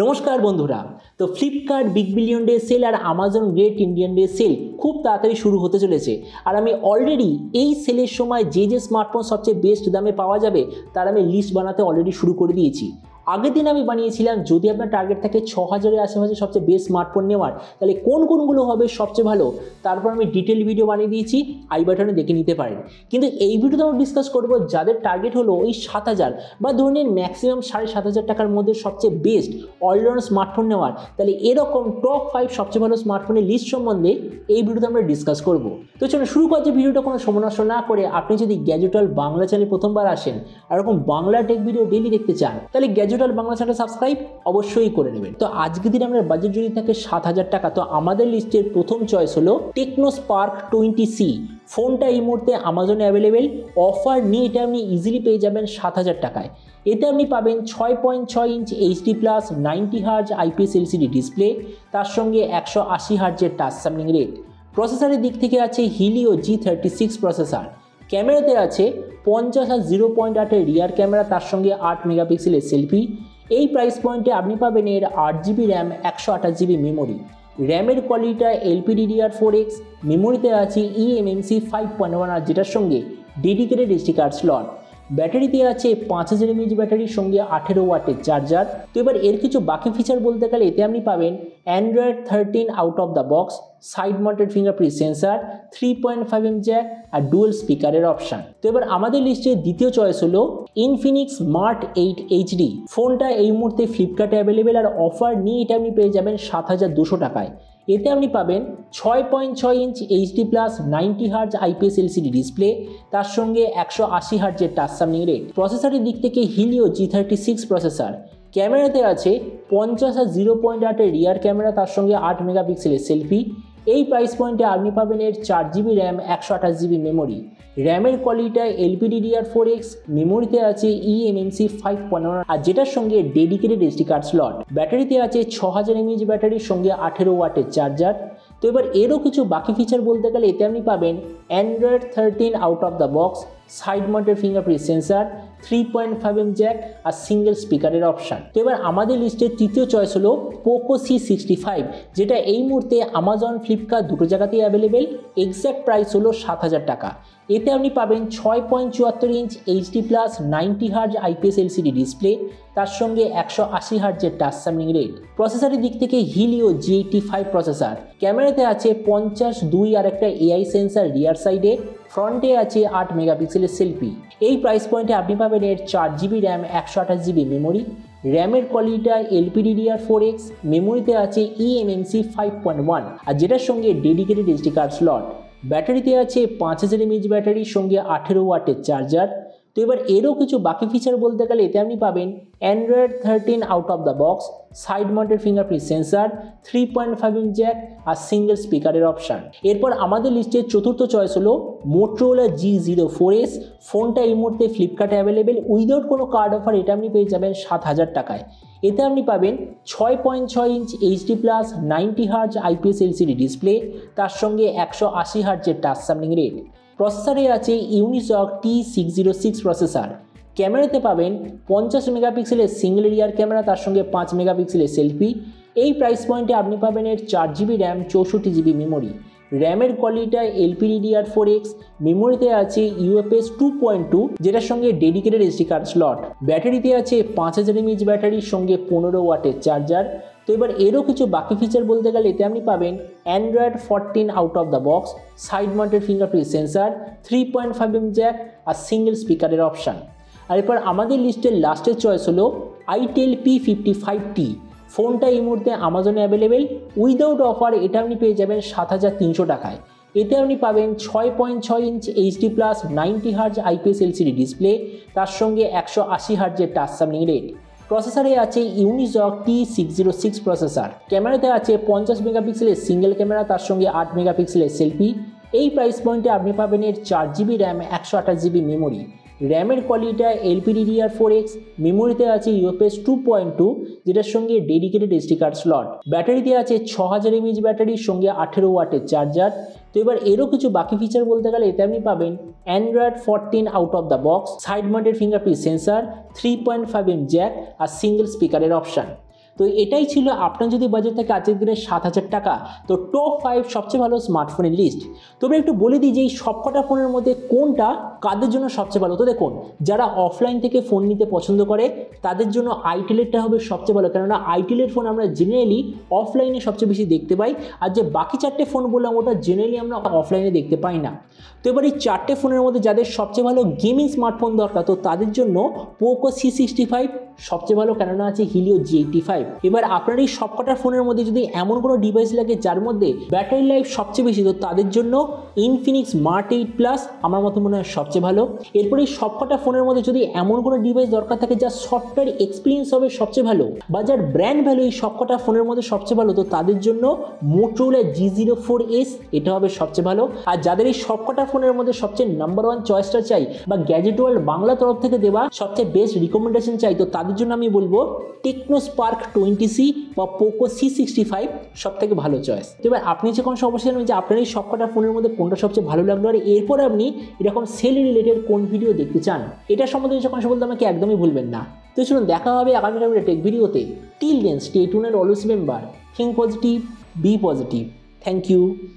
নমস্কার বন্ধুরা। তো Flipkart big billion day sale আর Amazon great Indian day sale খুব তাড়াতাড়ি শুরু হতে চলেছে। আর আমি অলরেডি এই সেলের সময় যে স্মার্টফোন সবচেয়ে বেস্ট দামে পাওয়া যাবে তার আমি লিস্ট বানাতে অলরেডি শুরু করে দিয়েছি। আগের দিন আমি বানিয়েছিলাম যদি আপনার টার্গেট থাকে 6000-এর আশেপাশে সবচেয়ে বেস্ট স্মার্টফোন নেওয়ার, তাহলে কোন কোনগুলো হবে সবচেয়ে ভালো, তারপর আমি ডিটেল ভিডিও বানিয়ে দিয়েছি, আই বাটনে দেখে নিতে পারেন। কিন্তু এই ভিডিওতে আমরা ডিসকাস করব যাদের টার্গেট হলো ওই 7000 বা ধরুন ম্যাক্সিমাম 7500 টাকার মধ্যে সবচেয়ে বেস্ট অলরাউন্ড স্মার্টফোন নেওয়ার, তাহলে এরকম টপ 5 সবচেয়ে ভালো স্মার্টফোনের লিস্ট সম্বন্ধে এই ভিডিওতে আমরা ডিসকাস করব। তো চলুন শুরু করছি ভিডিওটা কোনো সময় নষ্ট না করে। আপনি যদি গ্যাজেটওয়াল বাংলা চ্যানেলে প্রথমবার আসেন আর এরকম বাংলা টেক ভিডিও ডেইলি দেখতে চান, তাহলে গ্যাজেটওয়াল বাংলা চ্যানেল সাবস্ক্রাইব অবশ্যই করে নেবেন। তো আজকের দিন আমরা বাজেট যদি থাকে 7000 টাকা, তো আমাদের লিস্টের প্রথম চয়েস হলো টেকনো স্পার্ক 20C। ফোনটা এই মুহূর্তে আমাজনে অ্যাভেলেবেল। অফার নিয়ে এটা আপনি ইজিলি পেয়ে যাবেন 7000 টাকায়। এতে আপনি পাবেন 6.6 inch HD plus 90 hertz IPS LCD display, তার সঙ্গে 180 হার্জের টাচ স্যাম্পলিং রেট। প্রসেসরের দিক থেকে আছে হিলিও G36 প্রসেসর। ক্যামেরাতে আছে 50 আর 0.8-এর রিয়ার ক্যামেরা, তার সঙ্গে 8 মেগাপিক্সেলের সেলফি। এই প্রাইস পয়েন্টে আপনি পাবেন এর 8GB র্যাম, 128GB মেমোরি। র্যামের কোয়ালিটিটা LPDDR4X, মেমোরিতে আছে eMMC 5.1 আর যেটার সঙ্গে ডেডিকেটেড SD কার্ড স্লট। ব্যাটারিতে আছে 5000 mAh ব্যাটারির সঙ্গে 18 ওয়াটের চার্জার। তো এবার এর কিছু বাকি ফিচার বলতে গেলে এতে আপনি পাবেন Android 13 out of the box, side mounted fingerprint sensor, 3.5mm jack আর ডুয়েল স্পিকারের অপশান। তো এবার আমাদের লিস্টের দ্বিতীয় চয়েস হলো ইনফিনিক্স স্মার্ট 8 HD। ফোনটা এই মুহূর্তে ফ্লিপকার্টে অ্যাভেলেবেল আর অফার নিয়ে এটা আপনি পেয়ে যাবেন 7200 টাকায়। এতে আপনি পাবেন 6.6 inch HD plus 90 hertz IPS LCD display, তার সঙ্গে 180 হার্জের টাচ স্যাম্পলিং রেট। প্রসেসরের দিক থেকে হিলিও G36 প্রসেসর। ক্যামেরাতে আছে 50 আর 0.8-এর রিয়ার ক্যামেরা, তার সঙ্গে 8 মেগাপিক্সেলের সেলফি। এই প্রাইস পয়েন্টে আপনি পাবেন এর 4GB র্যাম, 128GB মেমোরি। র্যামের কোয়ালিটিটা LPDDR4X, মেমোরিতে আছে eMMC 5.1 আর যেটার সঙ্গে ডেডিকেটেড SD কার্ড স্লট। ব্যাটারিতে আছে 6000 mAh ব্যাটারির সঙ্গে 18 ওয়াটের চার্জার। তো এবার এরও কিছু বাকি ফিচার বলতে গেলে এতে আপনি পাবেন Android 13 out of the box, side mounted fingerprint sensor, 3.5mm jack আর সিঙ্গেল স্পিকারের অপশান। তো এবার আমাদের লিস্টের তৃতীয় চয়েস হলো পোকো C65, যেটা এই মুহূর্তে আমাজন, ফ্লিপকার্ট দুটো জায়গাতেই অ্যাভেলেবেল। এক্স্যাক্ট প্রাইস হলো 7000 টাকা। এতে আপনি পাবেন 6.74 inch HD plus 90 hertz IPS LCD display, তার সঙ্গে 180 হার্জের টাচ স্যাম্পলিং রেট। প্রসেসরের দিক থেকে হিলিও G85 প্রসেসর। ক্যামেরাতে আছে 50, 2 আর একটা AI সেন্সার রিয়ার সাইডে। ফ্রন্টে আছে 8 মেগাপিক্সেলের সেলফি। এই প্রাইস পয়েন্টে আপনি পাবেন এর 4GB র্যাম, 128GB মেমোরি। র্যামের কোয়ালিটিটা LPDDR4X, মেমোরিতে আছে eMMC 5.1 আর যেটার সঙ্গে ডেডিকেটেড SD কার্ড স্লট। ব্যাটারিতে আছে 5000 mAh ব্যাটারির সঙ্গে 18 ওয়াটের চার্জার। তো এবার এরও কিছু বাকি ফিচার বলতে গেলে এতে আপনি পাবেন Android 13 out of the box, side mounted fingerprint sensor, 3.5mm jack আর সিঙ্গেল স্পিকারের অপশান। এরপর আমাদের লিস্টের চতুর্থ চয়েস হলো Motorola G04S। ফোনটা এই মুহূর্তে ফ্লিপকার্টে অ্যাভেলেবেল। উইদাউট কোনো কার্ড অফার এটা আপনি পেয়ে যাবেন 7000 টাকায়। এতে আপনি পাবেন 6.6 inch HD plus 90 hertz IPS LCD display, তার সঙ্গে 180 হার্জের টাচ স্যাম্পলিং রেট। প্রসেসরে আছে ইউনিসক T606 প্রসেসর। ক্যামেরাতে পাবেন 50 মেগাপিক্সেলের সিঙ্গেল রিয়ার ক্যামেরা, তার সঙ্গে 5 মেগাপিক্সেলের সেলফি। এই প্রাইস পয়েন্টে আপনি পাবেন এর 4GB র্যাম, 64GB মেমোরি। র্যামের কোয়ালিটিটা LPDDR4X, মেমোরিতে আছে UFS 2.2 যেটার সঙ্গে ডেডিকেটেড SD কার্ড স্লট। ব্যাটারিতে আছে 5000 mAh ব্যাটারির সঙ্গে 15 ওয়াটের চার্জার। তো এবার এরও কিছু বাকি ফিচার বলতে গেলে এতে আপনি পাবেন Android 14 out of the box, side mounted fingerprint sensor, 3.5mm jack আর সিঙ্গেল স্পিকারের অপশান। আর এরপর আমাদের লিস্টের লাস্টের চয়েস হলো itel P55T। ফোনটা এই মুহূর্তে আমাজনে অ্যাভেলেবেল। উইদাউট অফার এটা আপনি পেয়ে যাবেন 7300 টাকায়। এতে আপনি পাবেন 6.6 inch HD plus 90 hertz IPS LCD display, তার সঙ্গে 180 হার্জের টাচ স্যাম্পলিং রেট। প্রসেসরে আছে ইউনিসক T606 প্রসেসর। ক্যামেরাতে আছে 50 মেগাপিক্সেলের সিঙ্গেল ক্যামেরা, তার সঙ্গে 8 মেগাপিক্সেলের সেলফি। এই প্রাইস পয়েন্টে আপনি পাবেন এর 4GB র্যাম, 128GB মেমোরি। র্যামের কোয়ালিটিটা LPDDR4X, মেমোরিতে আছে UFS 2.2 যেটার সঙ্গে ডেডিকেটেড SD কার্ড স্লট। ব্যাটারিতে আছে 6000 mAh ব্যাটারির সঙ্গে 18 ওয়াটের চার্জার। তো এবার এরও কিছু বাকি ফিচার বলতে গেলে এতে আপনি পাবেন Android 14 out of the box, side mounted fingerprint sensor, 3.5mm jack আর সিঙ্গেল স্পিকারের অপশান। তো এটাই ছিল আপনার যদি বাজেট থাকে আজকের দিনে 7,000 টাকা, তো টপ 5 সবচেয়ে ভালো স্মার্টফোনের লিস্ট। তবে একটু বলে দিই যে এই সবকটা ফোনের মধ্যে কোনটা কাদের জন্য সবচেয়ে ভালো। তো দেখুন, যারা অফলাইন থেকে ফোন নিতে পছন্দ করে তাদের জন্য আইটেলেরটা হবে সবচেয়ে ভালো, কেননা আইটেলের ফোন আমরা জেনারেলি অফলাইনে সবচেয়ে বেশি দেখতে পাই, আর যে বাকি 4টে ফোন বললাম ওটা জেনারেলি আমরা অফলাইনে দেখতে পাই না। তো এবার এই 4টে ফোনের মধ্যে যাদের সবচেয়ে ভালো গেমিং স্মার্টফোন দরকার, তো তাদের জন্য পোকো C65 সবচেয়ে ভালো, কেননা আছে হিলিও G85। এবার আপনার এই সবকটা ফোনের মধ্যে যদি এমন কোনো ডিভাইস লাগে যার মধ্যে ব্যাটারি লাইফ সবচেয়ে বেশি, তো তাদের জন্য ইনফিনিক্স স্মার্ট 8 প্লাস আমার মতো মনে হয় সবচেয়ে ভালো। এরপরে এই সবকটা ফোনের মধ্যে যদি এমন কোনো ডিভাইস দরকার থাকে যার সফটওয়্যার এক্সপিরিয়েন্স হবে সবচেয়ে ভালো বা যার ব্র্যান্ড ভ্যালু এই সবকটা ফোনের মধ্যে সবচেয়ে ভালো, তো তাদের জন্য মোটরোলা G04S এটা হবে সবচেয়ে ভালো। আর যাদের এই সবকটা ফোনের মধ্যে সবচেয়ে নাম্বার 1 চয়েসটা চাই বা গ্যাজেট ওয়ার্ল্ড বাংলা তরফ থেকে দেওয়া সবচেয়ে বেস্ট রিকমেন্ডেশন চাই, তো তাদের জন্য আমি বলবো টেকনো স্পার্ক 20C বা পোকো C65 সব থেকে ভালো চয়েস। তো এবার আপনি যে কোনো অবশ্যই জানেন যে আপনার এই সবকটা ফোনের মধ্যে কোনটা সবচেয়ে ভালো লাগলো, আর এরপর আপনি এরকম সেল রিলেটেড কোন ভিডিও দেখতে চান এটা সম্বন্ধে যখন বলতে আমাকে একদমই ভুলবেন না। তো চলুন দেখা হবে আগামীকাল টেক ভিডিওতে। Till then stay tuned, always remember, think positive, be positive. Thank you.